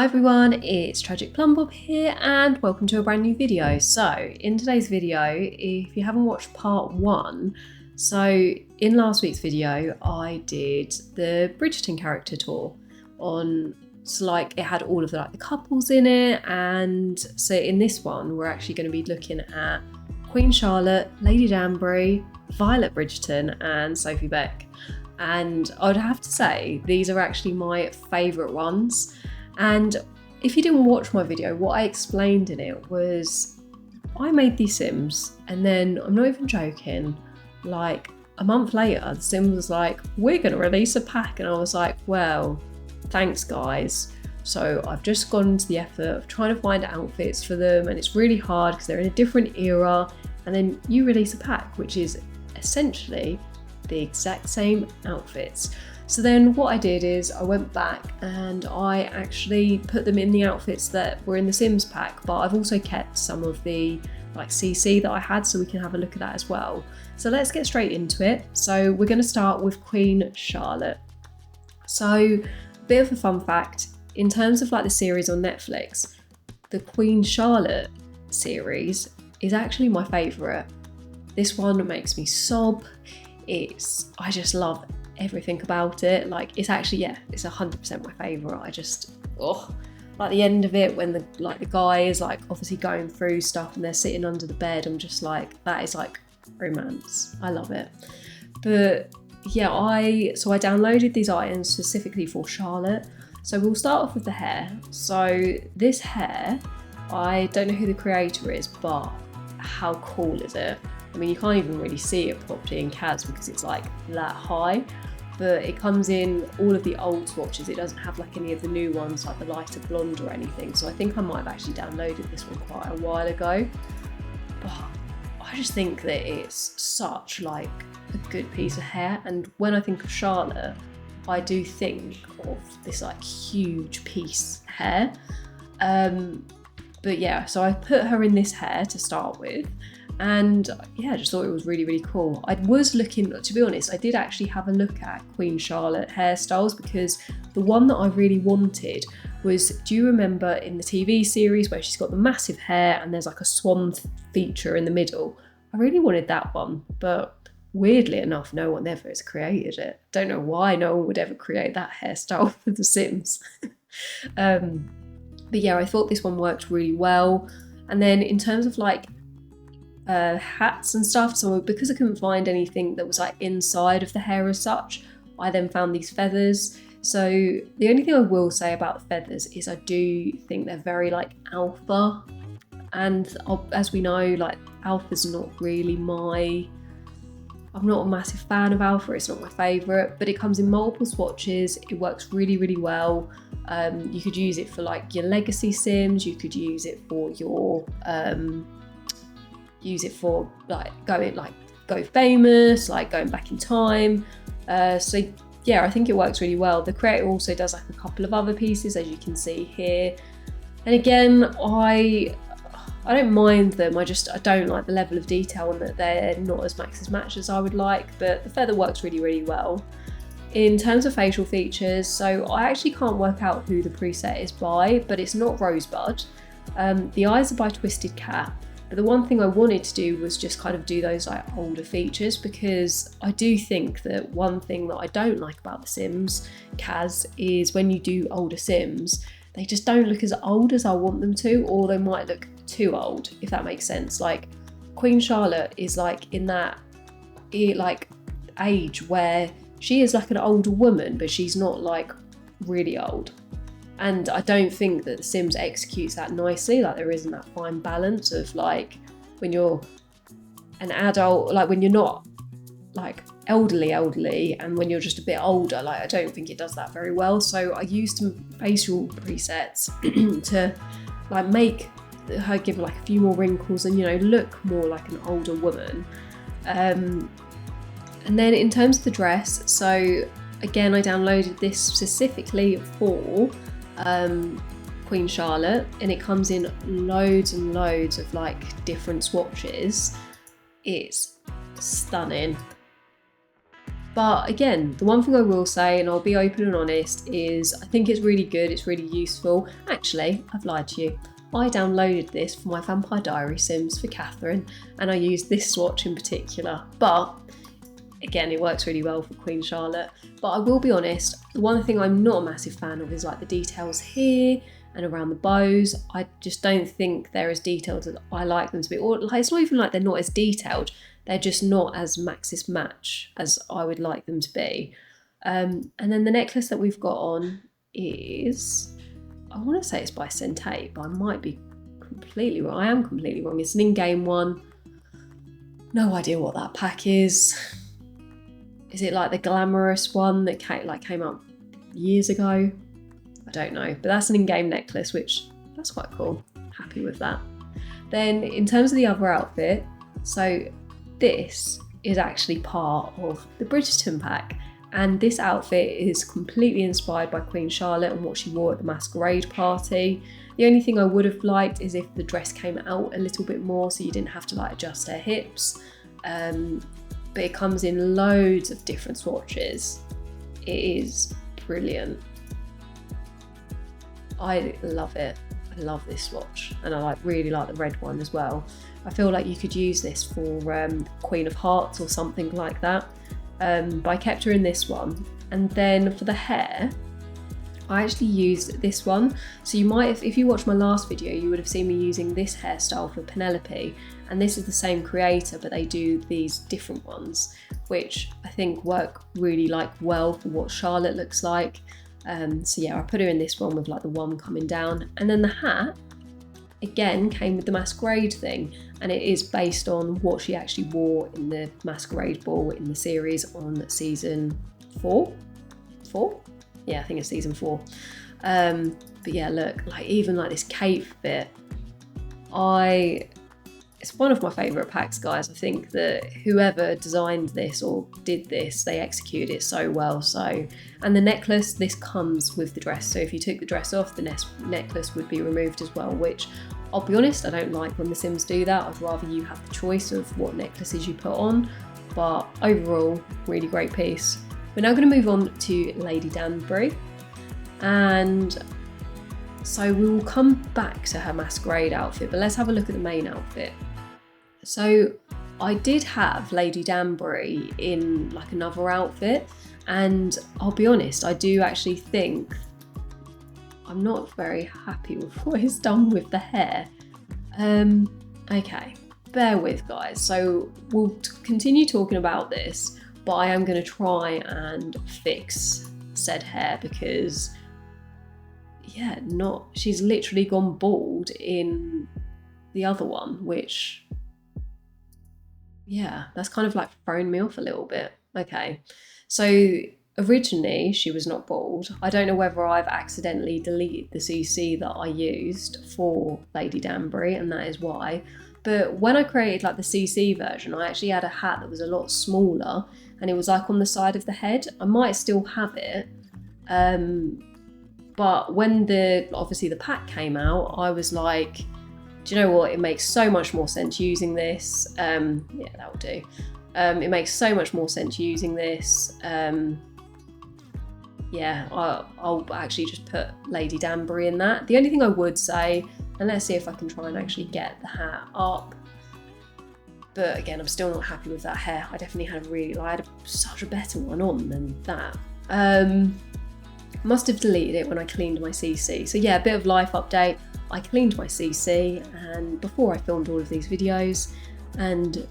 Hi everyone, it's Tragic Plum Bob here and welcome to a brand new video. So in today's video, if you haven't watched part 1, so in last week's video I did the Bridgerton character tour on, so like it had all of the couples in it, and so in this one we're actually going to be looking at Queen Charlotte, Lady Danbury, Violet Bridgerton and Sophie Baek. And I would have to say these are actually my favourite ones. And if you didn't watch my video, what I explained in it was I made these Sims and then, I'm not even joking, like a month later the Sims was like, we're going to release a pack, and I was like, well, thanks guys. So I've just gone to the effort of trying to find outfits for them, and it's really hard because they're in a different era, and then you release a pack which is essentially the exact same outfits. So then what I did is I went back and I actually put them in the outfits that were in the Sims pack, but I've also kept some of the CC that I had, so we can have a look at that as well. So let's get straight into it. So we're going to start with Queen Charlotte. So a bit of a fun fact, in terms of the series on Netflix, the Queen Charlotte series is actually my favourite. This one makes me sob. I just love everything about it. It's actually, it's 100% my favourite. I just, the end of it when the guy is obviously going through stuff and they're sitting under the bed, I'm just that is romance. I love it. But yeah, I downloaded these items specifically for Charlotte. So we'll start off with the hair. So this hair, I don't know who the creator is, but how cool is it? I mean, you can't even really see it properly in CAS because it's that high, but it comes in all of the old swatches. It doesn't have any of the new ones, the lighter blonde or anything. So I think I might have actually downloaded this one quite a while ago. But I just think that it's such a good piece of hair. And when I think of Charlotte, I do think of this huge piece hair. But yeah, so I put her in this hair to start with. And yeah, I just thought it was really, really cool. I was looking, to be honest, I did actually have a look at Queen Charlotte hairstyles, because the one that I really wanted was, do you remember in the TV series where she's got the massive hair and there's a swan feature in the middle? I really wanted that one, but weirdly enough, no one ever has created it. Don't know why no one would ever create that hairstyle for The Sims. But yeah, I thought this one worked really well. And then in terms of hats and stuff, so because I couldn't find anything that was inside of the hair as such, I then found these feathers. So the only thing I will say about the feathers is I do think they're very alpha, and as we know, alpha's not really I'm not a massive fan of alpha. It's not my favourite, but it comes in multiple swatches. It works really, really well. You could use it for your legacy Sims. You could use it for your going go famous, going back in time. So yeah, I think it works really well. The creator also does a couple of other pieces, as you can see here. And again, I don't mind them. I don't like the level of detail, and that they're not as match as I would like, but the feather works really, really well. In terms of facial features, so I actually can't work out who the preset is by, but it's not Rosebud. The eyes are by Twisted Cat. But the one thing I wanted to do was just do those older features, because I do think that one thing that I don't like about The Sims CAS is when you do older Sims, they just don't look as old as I want them to, or they might look too old, if that makes sense. Queen Charlotte is in that age where she is an older woman, but she's not really old. And I don't think that The Sims executes that nicely. There isn't that fine balance of when you're an adult, when you're not elderly, and when you're just a bit older. I don't think it does that very well. So I used some facial presets to make her give a few more wrinkles and look more like an older woman. And then in terms of the dress, so again, I downloaded this specifically for Queen Charlotte, and it comes in loads and loads of different swatches. It's stunning. But again, the one thing I will say, and I'll be open and honest, is I think it's really good, it's really useful. Actually, I've lied to you. I downloaded this for my Vampire Diary Sims for Catherine, and I used this swatch in particular. But again, it works really well for Queen Charlotte. But I will be honest, the one thing I'm not a massive fan of is like the details here and around the bows. I just don't think they're as detailed as I like them to be. Or like, it's not even like they're not as detailed, they're just not as Maxis match as I would like them to be. And then the necklace that we've got on is, I want to say it's by Centate, but I might be completely wrong. I am completely wrong. It's an in-game one. No idea what that pack is. Is it like the glamorous one that came out years ago? I don't know, but that's an in-game necklace, which that's quite cool. Happy with that. Then in terms of the other outfit, so this is actually part of the Bridgerton pack, and this outfit is completely inspired by Queen Charlotte and what she wore at the masquerade party. The only thing I would have liked is if the dress came out a little bit more so you didn't have to like adjust her hips. But it comes in loads of different swatches. It is brilliant. I love it. I love this swatch, and I really like the red one as well. I feel like you could use this for Queen of Hearts or something like that. But I kept her in this one. And then for the hair, I actually used this one. So you might have, if you watched my last video, you would have seen me using this hairstyle for Penelope. And this is the same creator, but they do these different ones, which I think work really well for what Charlotte looks like. So yeah, I put her in this one with like the one coming down. And then the hat, again, came with the masquerade thing, and it is based on what she actually wore in the masquerade ball in the series on season 4? Yeah, I think it's season 4. But yeah, look, like even like this cape bit, it's one of my favourite packs, guys. I think that whoever designed this or did this, they executed it so well. And the necklace, this comes with the dress. So if you took the dress off, the necklace would be removed as well, which I'll be honest, I don't like when the Sims do that. I'd rather you have the choice of what necklaces you put on. But overall, really great piece. We're now going to move on to Lady Danbury. And so we will come back to her masquerade outfit, but let's have a look at the main outfit. So I did have Lady Danbury in like another outfit, and I'll be honest, I do actually think I'm not very happy with what is done with the hair. Okay, bear with, guys. So we'll continue talking about this, but I am going to try and fix said hair because yeah, she's literally gone bald in the other one, which yeah, that's kind of like thrown me off a little bit. Okay, so originally she was not bald. I don't know whether I've accidentally deleted the CC that I used for Lady Danbury, and that is why. But when I created like the CC version, I actually had a hat that was a lot smaller, and it was like on the side of the head. I might still have it, but when obviously the pack came out, I was like, do you know what? It makes so much more sense using this. Yeah, that will do. It makes so much more sense using this. Yeah, I'll actually just put Lady Danbury in that. The only thing I would say, and let's see if I can try and actually get the hat up. But again, I'm still not happy with that hair. I definitely had such a better one on than that. Must have deleted it when I cleaned my CC. So yeah, a bit of life update. I cleaned my CC and before I filmed all of these videos, and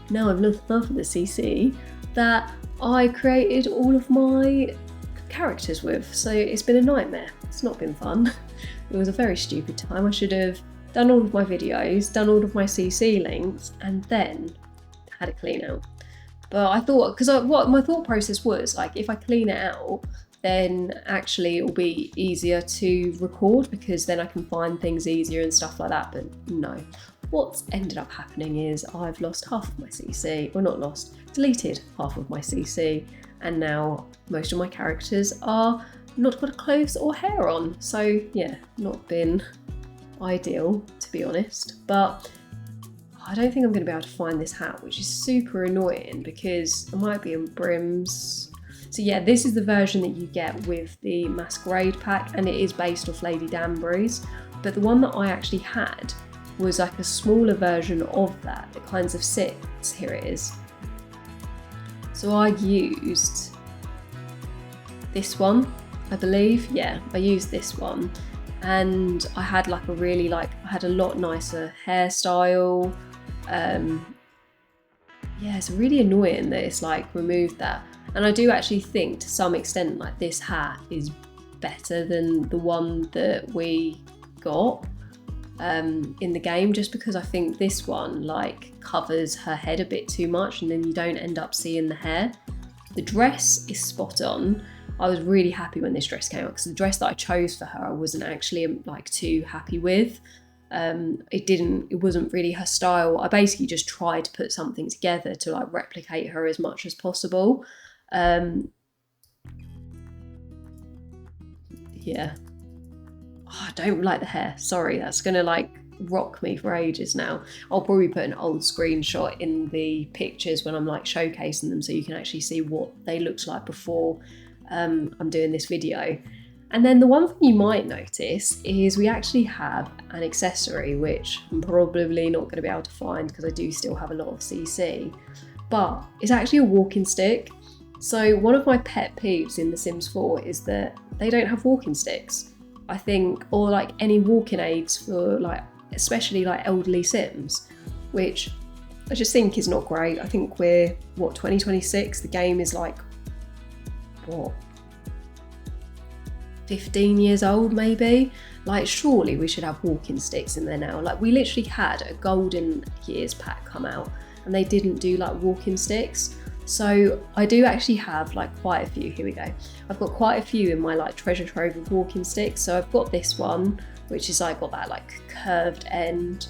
now I've lost half of the CC that I created all of my characters with. So it's been a nightmare. It's not been fun. It was a very stupid time. I should have done all of my videos, done all of my CC links, and then had a clean out. But I thought, because what my thought process was, like, if I clean it out, then actually it will be easier to record because then I can find things easier and stuff like that. But no, what's ended up happening is I've lost half of my CC, or not lost, deleted half of my CC, and now most of my characters are not got clothes or hair on. So yeah, not been ideal, to be honest, but I don't think I'm going to be able to find this hat, which is super annoying because it might be in brims. So yeah, this is the version that you get with the Masquerade pack, and it is based off Lady Danbury's. But the one that I actually had was like a smaller version of that kind of sits. Here it is. So I used this one, I believe. Yeah, I used this one. And I had like a really I had a lot nicer hairstyle. Yeah, it's really annoying that it's like removed that. And I do actually think to some extent like this hat is better than the one that we got in the game, just because I think this one like covers her head a bit too much and then you don't end up seeing the hair. The dress is spot on. I was really happy when this dress came out because the dress that I chose for her I wasn't actually like too happy with. It wasn't really her style. I basically just tried to put something together to like replicate her as much as possible. Yeah. Oh, I don't like the hair. Sorry, that's gonna like rock me for ages now. I'll probably put an old screenshot in the pictures when I'm like showcasing them so you can actually see what they looked like before I'm doing this video. And then the one thing you might notice is we actually have an accessory which I'm probably not going to be able to find because I do still have a lot of CC, but it's actually a walking stick. So one of my pet peeves in The Sims 4 is that they don't have walking sticks, I think, or like any walking aids for like especially like elderly Sims, which I just think is not great. I think we're 2026, the game is like 15 years old maybe. Like surely we should have walking sticks in there now. Like we literally had a golden years pack come out and they didn't do like walking sticks. So I do actually have like quite a few. Here we go. I've got quite a few in my like treasure trove of walking sticks. So I've got this one, which is like got that like curved end.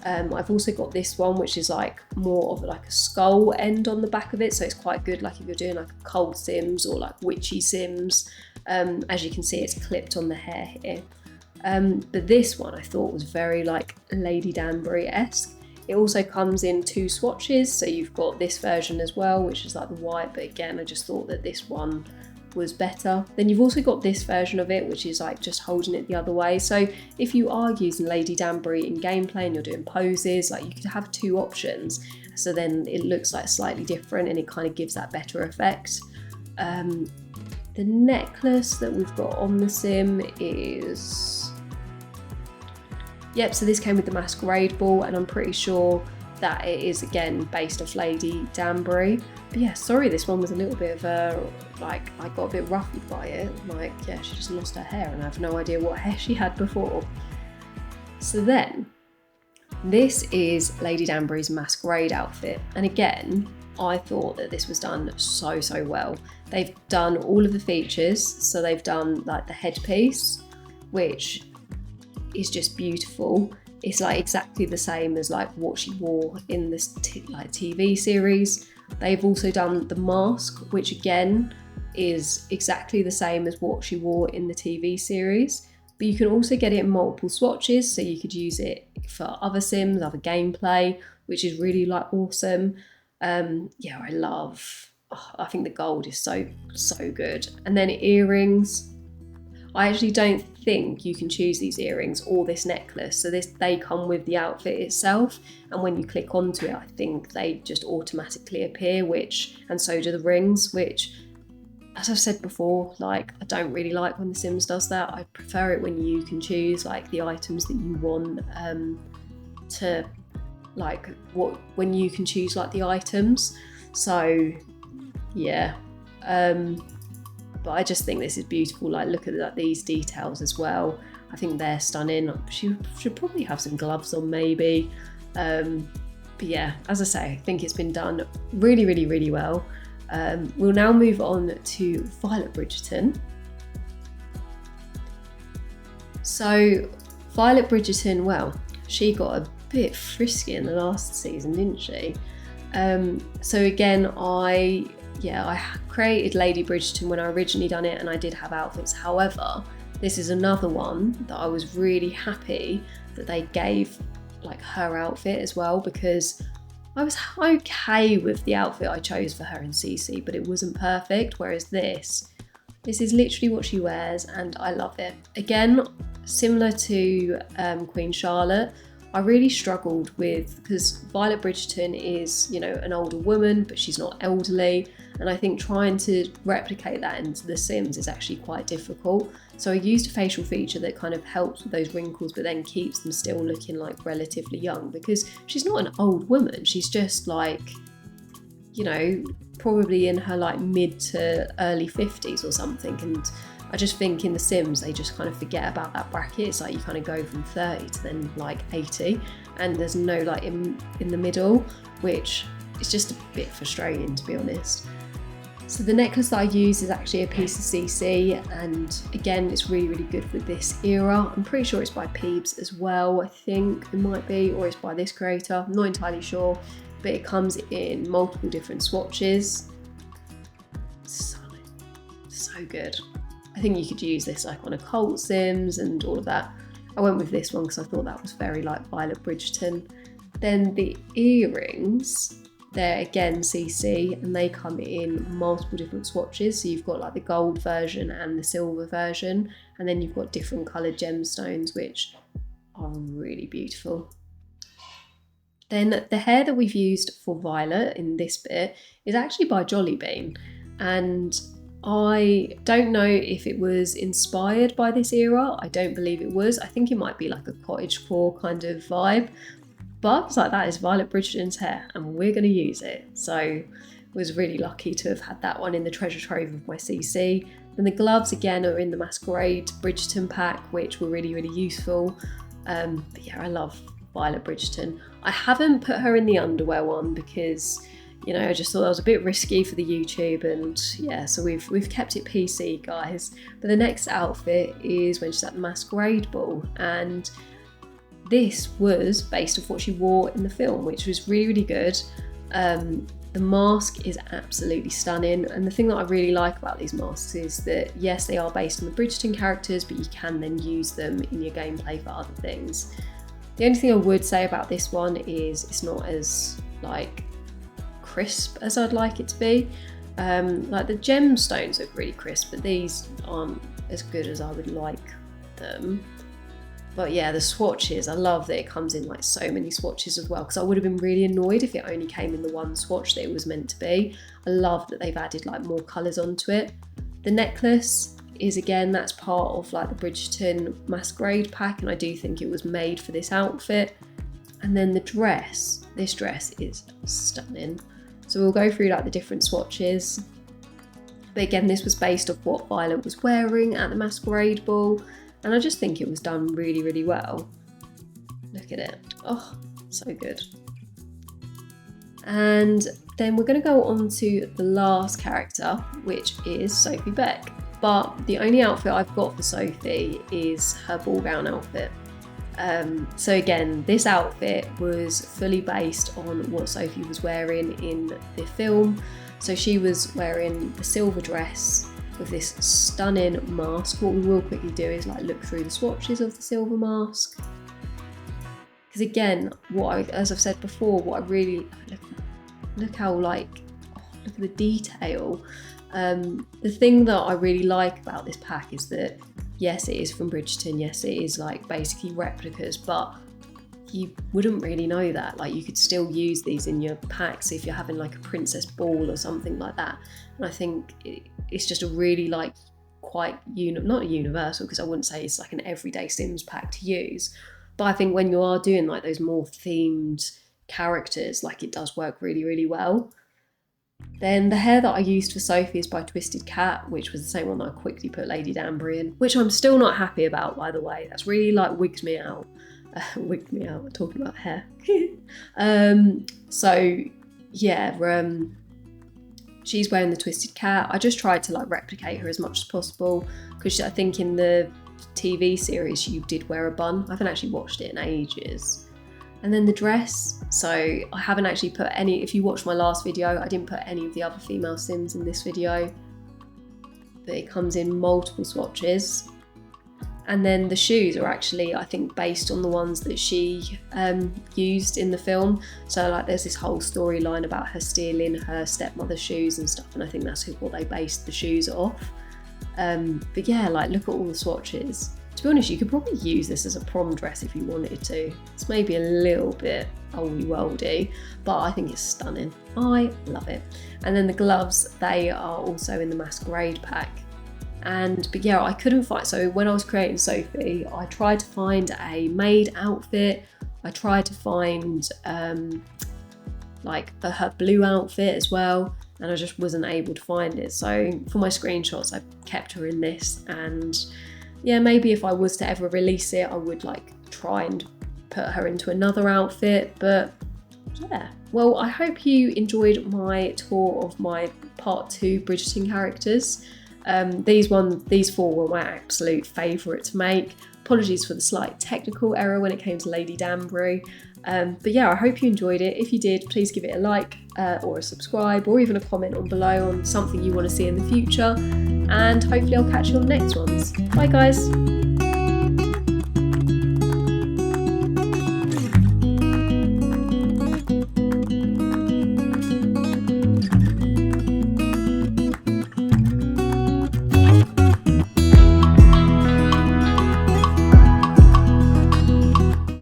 I've also got this one, which is like more of like a skull end on the back of it. So it's quite good like if you're doing like a cold Sims or like witchy Sims. As you can see, it's clipped on the hair here. But this one I thought was very like Lady Danbury-esque. It also comes in 2 swatches, so you've got this version as well, which is like the white, but again I just thought that this one was better. Then you've also got this version of it, which is like just holding it the other way. So if you are using Lady Danbury in gameplay and you're doing poses, like you could have 2 options, so then it looks like slightly different and it kind of gives that better effect. The necklace that we've got on the sim is, yep, so this came with the Masquerade ball, and I'm pretty sure that it is again based off Lady Danbury. But yeah, sorry, this one was a little bit of a, like, I got a bit ruffled by it. Like, yeah, she just lost her hair and I have no idea what hair she had before. So then, this is Lady Danbury's Masquerade outfit. And again, I thought that this was done so well. They've done all of the features. So they've done like the headpiece, which is just beautiful. It's like exactly the same as like what she wore in this TV series. They've also done the mask, which again is exactly the same as what she wore in the TV series. But you can also get it in multiple swatches, so you could use it for other Sims, other gameplay, which is really like awesome. Yeah, I think the gold is so good. And then earrings. I actually don't think you can choose these earrings or this necklace. So they come with the outfit itself. And when you click onto it, I think they just automatically appear, and so do the rings, which, as I've said before, like I don't really like when The Sims does that. I prefer it when you can choose like the items that you want to like when you can choose like the items. So yeah. But I just think this is beautiful. Like, look at these details as well. I think they're stunning. She should probably have some gloves on maybe. But yeah, as I say, I think it's been done really well. We'll now move on to Violet Bridgerton. So Violet Bridgerton, well, she got a bit frisky in the last season, didn't she? So again, I created Lady Bridgerton when I originally done it, and I did have outfits. However, this is another one that I was really happy that they gave like her outfit as well, because I was okay with the outfit I chose for her in CC, but it wasn't perfect, whereas this is literally what she wears and I love it. Again, similar to Queen Charlotte, I really struggled with, because Violet Bridgerton is, you know, an older woman, but she's not elderly. And I think trying to replicate that into The Sims is actually quite difficult. So I used a facial feature that kind of helps with those wrinkles, but then keeps them still looking like relatively young, because she's not an old woman. She's just like, you know, probably in her like mid to early 50s or something. And I just think in The Sims, they just kind of forget about that bracket. It's like you kind of go from 30 to then like 80, and there's no like in the middle, which is just a bit frustrating, to be honest. So the necklace that I use is actually a piece of CC, and again, it's really, really good with this era. I'm pretty sure it's by Peebs as well, I think it might be, or it's by this creator, I'm not entirely sure, but it comes in multiple different swatches. So good. I think you could use this like on occult Sims and all of that. I went with this one because I thought that was very like Violet Bridgerton. Then the earrings, they're again CC, and they come in multiple different swatches. So you've got like the gold version and the silver version, and then you've got different coloured gemstones, which are really beautiful. Then the hair that we've used for Violet in this bit is actually by Jolly Bean, and I don't know if it was inspired by this era. I don't believe it was. I think it might be like a cottagecore kind of vibe, but it's like, that is Violet Bridgerton's hair and we're going to use it. So I was really lucky to have had that one in the treasure trove of my CC. Then the gloves again are in the Masquerade Bridgerton pack, which were really, really useful. But yeah, I love Violet Bridgerton. I haven't put her in the underwear one because, you know, I just thought that was a bit risky for the YouTube, and yeah, so we've kept it PC, guys. But the next outfit is when she's at the Masquerade Ball, and this was based off what she wore in the film, which was really, really good. The mask is absolutely stunning, and the thing that I really like about these masks is that, yes, they are based on the Bridgerton characters, but you can then use them in your gameplay for other things. The only thing I would say about this one is it's not as like crisp as I'd like it to be. Like the gemstones look really crisp, but these aren't as good as I would like them. But yeah, the swatches, I love that it comes in like so many swatches as well, because I would have been really annoyed if it only came in the one swatch that it was meant to be. I love that they've added like more colours onto it. The necklace is, again, that's part of like the Bridgerton Masquerade pack, and I do think it was made for this outfit. And then the dress, this dress is stunning. So we'll go through like the different swatches. But again, this was based off what Violet was wearing at the Masquerade Ball, and I just think it was done really, really well. Look at it. Oh, so good. And then we're going to go on to the last character, which is Sophie Baek. But the only outfit I've got for Sophie is her ball gown outfit. So again, this outfit was fully based on what Sophie was wearing in the film. So she was wearing the silver dress with this stunning mask. What we will quickly do is like look through the swatches of the silver mask. Because again, as I've said before, what I really look how like, oh, look at the detail. The thing that I really like about this pack is that, yes, it is from Bridgerton, yes, it is like basically replicas, but you wouldn't really know that. Like, you could still use these in your packs if you're having like a princess ball or something like that. And I think it's just a really like quite not universal, because I wouldn't say it's like an everyday Sims pack to use, but I think when you are doing like those more themed characters, like it does work really, really well. Then the hair that I used for Sophie is by Twisted Cat, which was the same one that I quickly put Lady Danbury in, which I'm still not happy about, by the way. That's really like wigged me out. Wigged me out, talking about hair. So yeah, she's wearing the Twisted Cat. I just tried to like replicate her as much as possible, because I think in the TV series she did wear a bun. I haven't actually watched it in ages. And then the dress, so I haven't actually put any, if you watched my last video, I didn't put any of the other female Sims in this video, but it comes in multiple swatches. And then the shoes are actually, I think, based on the ones that she used in the film. So like there's this whole storyline about her stealing her stepmother's shoes and stuff, and I think that's what they based the shoes off. But yeah, like look at all the swatches. To be honest, you could probably use this as a prom dress if you wanted to. It's maybe a little bit oldie worldy, but I think it's stunning. I love it. And then the gloves, they are also in the masquerade pack. But yeah, I couldn't find, so when I was creating Sophie, I tried to find a maid outfit. I tried to find like her blue outfit as well, and I just wasn't able to find it. So for my screenshots, I kept her in this, and yeah, maybe if I was to ever release it, I would like try and put her into another outfit. But yeah, well, I hope you enjoyed my tour of my part 2 Bridgerton characters. These 4 were my absolute favourite to make. Apologies for the slight technical error when it came to Lady Danbury. But yeah, I hope you enjoyed it. If you did, please give it a like or a subscribe, or even a comment on below on something you want to see in the future. And hopefully I'll catch you on the next ones. Bye guys!